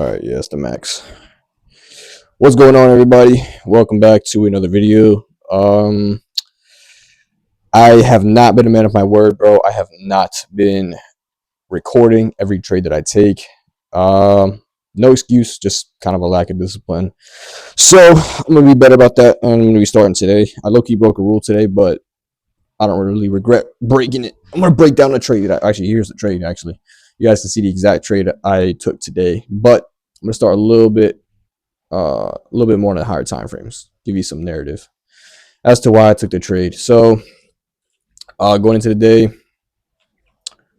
All right, yeah, it's the max. What's going on, everybody? Welcome back to another video. I have not been a man of my word, bro. I have not been recording every trade that I take. No excuse, just kind of a lack of discipline. So I'm gonna be better about that. I'm gonna be starting today. I low-key broke a rule today, but I don't really regret breaking it. I'm gonna break down the trade. Actually, here's the trade. Actually, you guys can see the exact trade I took today, but I'm gonna start a little bit more on the higher time frames. Give you some narrative as to why I took the trade. So going into the day,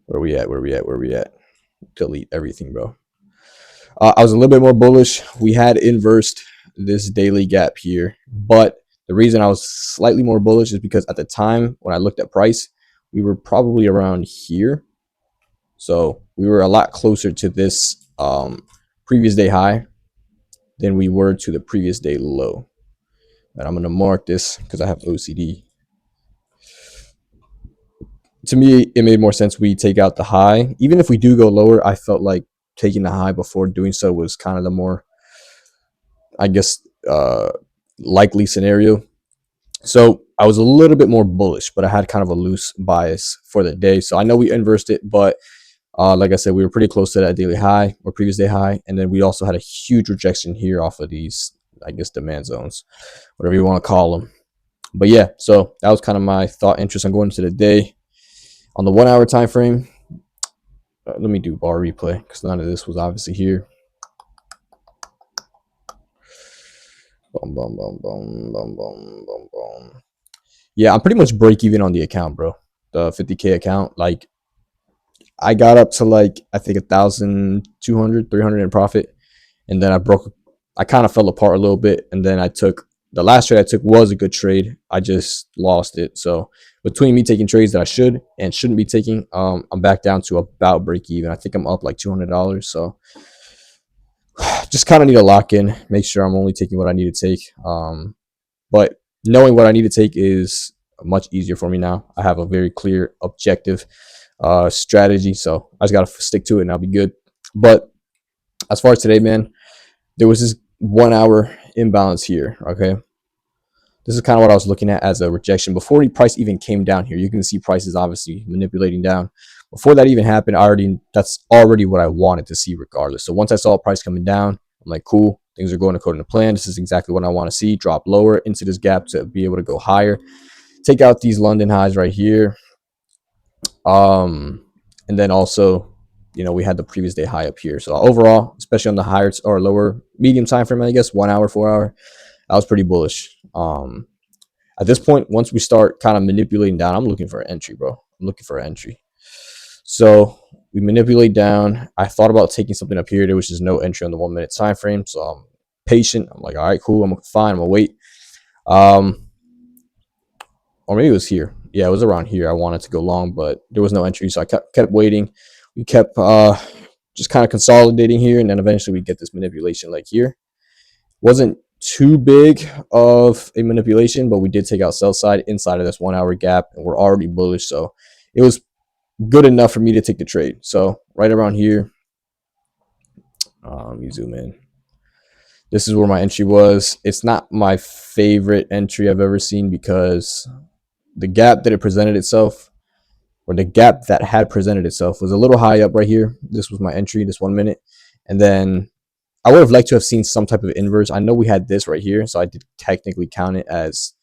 where we at? Where we at? Where we at? Delete everything, bro. I was a little bit more bullish. We had inversed this daily gap here, but the reason I was slightly more bullish is because at the time when I looked at price, we were probably around here. So we were a lot closer to this previous day high than we were to the previous day low. And I'm going to mark this because I have OCD. To me, it made more sense we take out the high. Even if we do go lower, I felt like taking the high before doing so was kind of the more, I guess, likely scenario. So I was a little bit more bullish, but I had kind of a loose bias for the day. So I know we inversed it, but like I said, we were pretty close to that daily high or previous day high. And then we also had a huge rejection here off of these, I guess, demand zones, whatever you want to call them. But yeah, so that was kind of my thought interest on going into the day. On the 1 hour time frame, let me do bar replay because none of this was obviously here. Boom, boom, boom, boom, boom, boom, boom, boom. Yeah, I'm pretty much break even on the account, bro. The 50K account. Like, I got up to like, I think 1,200, 300 in profit. And then I kind of fell apart a little bit. And then the last trade I took was a good trade. I just lost it. So between me taking trades that I should and shouldn't be taking, I'm back down to about break even. I think I'm up like $200. So just kind of need to lock in, make sure I'm only taking what I need to take. But knowing what I need to take is much easier for me now. I have a very clear objective strategy. So I just got to stick to it and I'll be good. But as far as today, man, there was this 1 hour imbalance here. Okay. This is kind of what I was looking at as a rejection before the price even came down here. You can see prices obviously manipulating down. Before that even happened, that's already what I wanted to see regardless. So once I saw price coming down, I'm like, cool, things are going according to plan. This is exactly what I want to see. Drop lower into this gap to be able to go higher. Take out these London highs right here. And then also, we had the previous day high up here. So overall, especially on the higher or lower medium time frame, I guess 1 hour, 4 hour, I was pretty bullish. At this point, once we start kind of manipulating down, I'm looking for an entry, bro. I'm looking for an entry. So we manipulate down. I thought about taking something up here. There was just no entry on the 1 minute time frame. So I'm patient. I'm like, all right, cool. I'm fine. I'm gonna wait. Or maybe it was here. Yeah, it was around here. I wanted to go long, but there was no entry. So I kept waiting. We kept just kind of consolidating here. And then eventually we get this manipulation like here. Wasn't too big of a manipulation, but we did take out sell side inside of this 1 hour gap, and we're already bullish. So it was good enough for me to take the trade. So right around here, let me zoom in. This is where my entry was. It's not my favorite entry I've ever seen because the gap that it presented itself, or the gap that had presented itself, was a little high up right here. This was my entry, this 1 minute. And then I would have liked to have seen some type of inverse. I know we had this right here, so I did technically count it as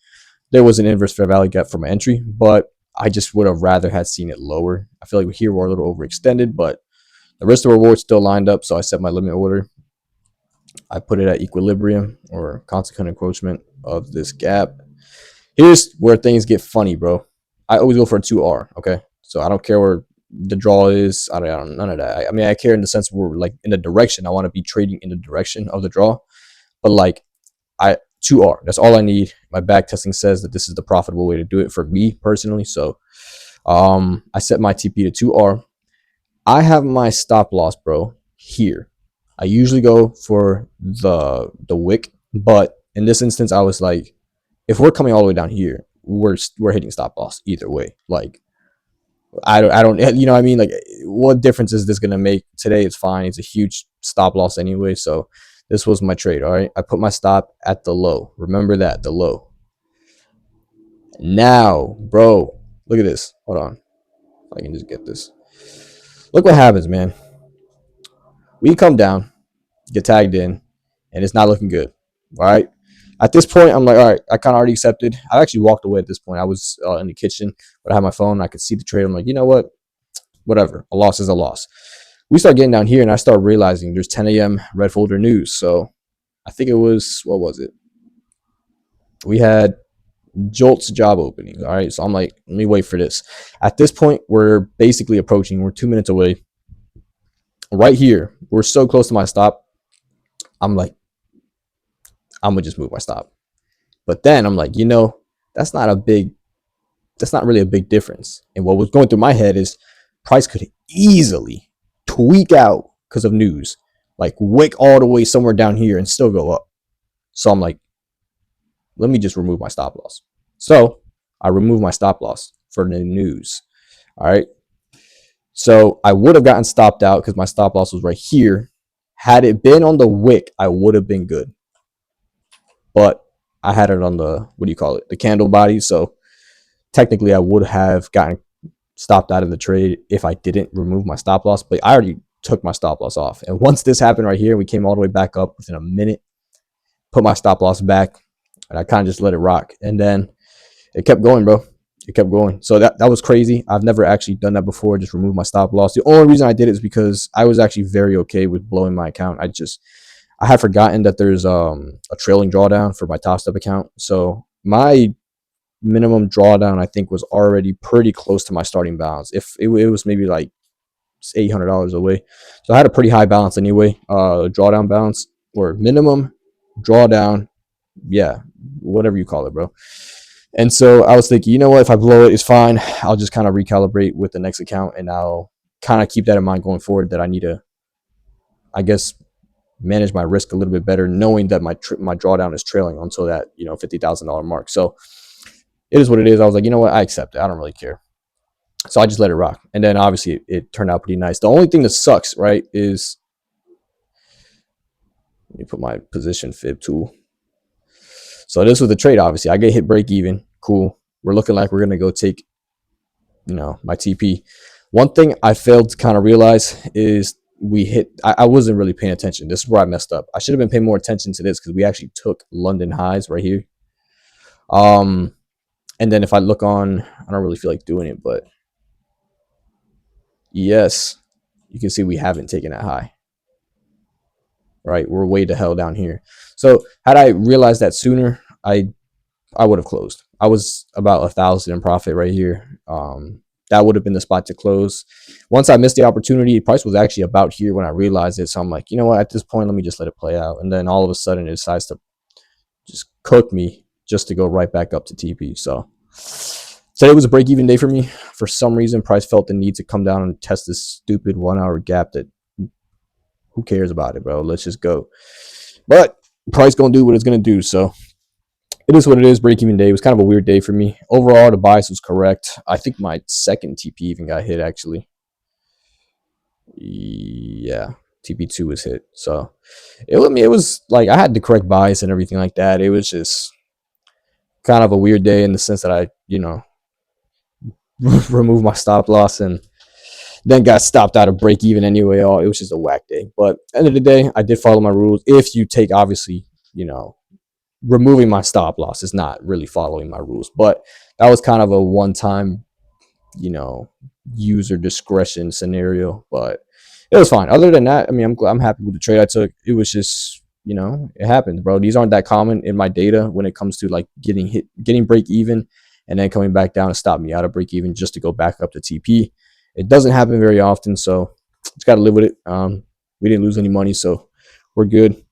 there was an inverse fair value gap for my entry, but I just would have rather had seen it lower. I feel like here we're a little overextended, but the risk to reward still lined up, so I set my limit order. I put it at equilibrium or consequent encroachment of this gap. Here's where things get funny, bro. I always go for a 2R, okay? So I don't care where the draw is. I don't none of that. I mean, I care in the sense where like in the direction. I want to be trading in the direction of the draw, but like 2R. That's all I need. My back testing says that this is the profitable way to do it for me personally. So I set my TP to 2R. I have my stop loss, bro, here. I usually go for the wick, but in this instance, I was like, if we're coming all the way down here, we're hitting stop loss either way. Like, I don't, you know what I mean? Like, what difference is this gonna make? Today it's fine. It's a huge stop loss anyway. So this was my trade. All right, I put my stop at the low. Remember that, the low. Now, bro, look at this. Hold on, if I can just get this. Look what happens, man. We come down, get tagged in, and it's not looking good. All right. At this point, I'm like, all right, I kind of already accepted. I actually walked away at this point. I was in the kitchen, but I had my phone. I could see the trade. I'm like, you know what? Whatever. A loss is a loss. We start getting down here, and I start realizing there's 10 a.m. red folder news. So I think it was, what was it? We had Jolt's job opening. All right. So I'm like, let me wait for this. At this point, we're basically approaching. We're 2 minutes away. Right here, we're so close to my stop. I'm like, I'm gonna just move my stop. But then I'm like, that's not a big, that's not really a big difference. And what was going through my head is price could easily tweak out because of news, like wick all the way somewhere down here and still go up. So I'm like, let me just remove my stop loss. So I removed my stop loss for the news. All right. So I would have gotten stopped out because my stop loss was right here. Had it been on the wick, I would have been good. But I had it on the, what do you call it? The candle body. So technically I would have gotten stopped out of the trade if I didn't remove my stop loss, but I already took my stop loss off. And once this happened right here, we came all the way back up within a minute, put my stop loss back, and I kind of just let it rock. And then it kept going, bro. It kept going. So that was crazy. I've never actually done that before, just remove my stop loss. The only reason I did it is because I was actually very okay with blowing my account. I had forgotten that there's a trailing drawdown for my Top Step account. So my minimum drawdown, I think, was already pretty close to my starting balance. If it was maybe like $800 away. So I had a pretty high balance anyway, drawdown balance or minimum drawdown. Yeah, whatever you call it, bro. And so I was thinking, you know what? If I blow it, it's fine. I'll just kind of recalibrate with the next account, and I'll kind of keep that in mind going forward. That I need to, I guess, manage my risk a little bit better, knowing that my drawdown is trailing until that $50,000 mark. So it is what it is. I was like, you know what? I accept it. I don't really care. So I just let it rock, and then obviously it turned out pretty nice. The only thing that sucks, right, is let me put my position fib tool. So this was the trade. Obviously, I get hit break even. Cool. We're looking like we're gonna go take, my TP. One thing I failed to kind of realize is I wasn't really paying attention. This is where I messed up. I should have been paying more attention to this because we actually took London highs right here. And then if I look on, I don't really feel like doing it, but yes, you can see we haven't taken that high. Right, we're way the hell down here. So had I realized that sooner, I would have closed. I was about 1,000 in profit right here. That would have been the spot to close. Once I missed the opportunity, price was actually about here when I realized it. So I'm like, you know what? At this point, let me just let it play out. And then all of a sudden, it decides to just cook me just to go right back up to TP. So today was a break-even day for me. For some reason, price felt the need to come down and test this stupid 1 hour gap that who cares about it, bro? Let's just go. But price gonna do what it's gonna do. So it is what it is. Break even day. It was kind of a weird day for me. Overall, the bias was correct. I think my second TP even got hit actually. Yeah, TP2 was hit. So it was like I had the correct bias and everything like that. It was just kind of a weird day in the sense that I, removed my stop loss and then got stopped out of break even anyway. It was just a whack day. But end of the day, I did follow my rules. If you take, obviously, removing my stop loss is not really following my rules. But that was kind of a one-time, user discretion scenario. But it was fine. Other than that, I mean, I'm happy with the trade I took. It was just, it happens, bro. These aren't that common in my data when it comes to like getting break even and then coming back down to stop me out of break even just to go back up to TP. It doesn't happen very often, so just got to live with it. We didn't lose any money, so we're good.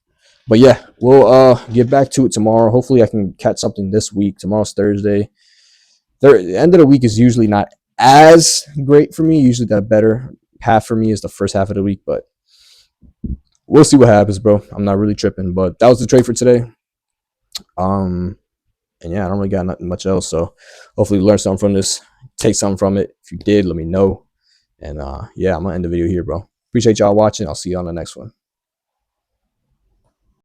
But yeah, we'll get back to it tomorrow. Hopefully I can catch something this week. Tomorrow's Thursday. The end of the week is usually not as great for me. Usually the better half for me is the first half of the week, but we'll see what happens, bro. I'm not really tripping, but that was the trade for today. And yeah, I don't really got nothing much else, so hopefully learn something from this. take something from it. If you did, let me know. And yeah, I'm gonna end the video here, bro. Appreciate y'all watching. I'll see you on the next one.